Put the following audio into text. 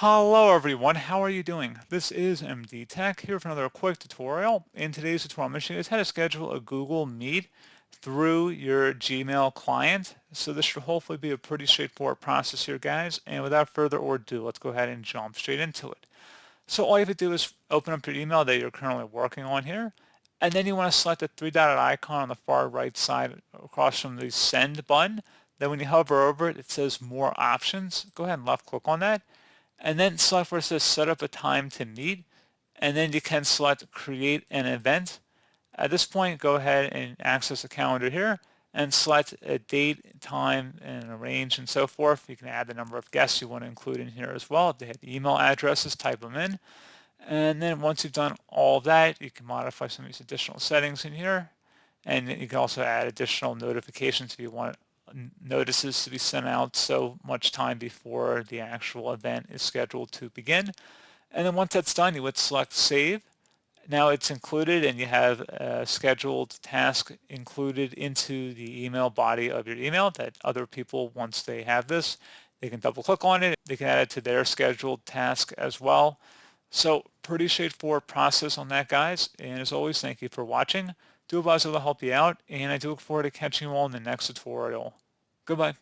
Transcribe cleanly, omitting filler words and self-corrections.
Hello everyone, how are you doing? This is MD Tech here for another quick tutorial. In today's tutorial, I'm going to show you guys how to schedule a Google Meet through your Gmail client. So this should hopefully be a pretty straightforward process here, guys. And without further ado, let's go ahead and jump straight into it. So all you have to do is open up your email that you're currently working on here. And then you want to select the three-dotted icon on the far right side across from the send button. Then when you hover over it, it says more options. Go ahead and left click on that and then select where it says set up a time to meet, and then you can select create an event. At this point, go ahead and access the calendar here and select a date, time, and a range and so forth. You can add the number of guests you want to include in here as well. If they have the email addresses, type them in. And then once you've done all of that, you can modify some of these additional settings in here. And you can also add additional notifications if you want notices to be sent out so much time before the actual event is scheduled to begin. And then once that's done, you would select Save. Now it's included and you have a scheduled task included into the email body of your email that other people, once they have this, they can double click on it. They can add it to their scheduled task as well. So pretty straightforward process on that, guys. And as always, thank you for watching. Do hope I was able to help you out, and I do look forward to catching you all in the next tutorial. Goodbye.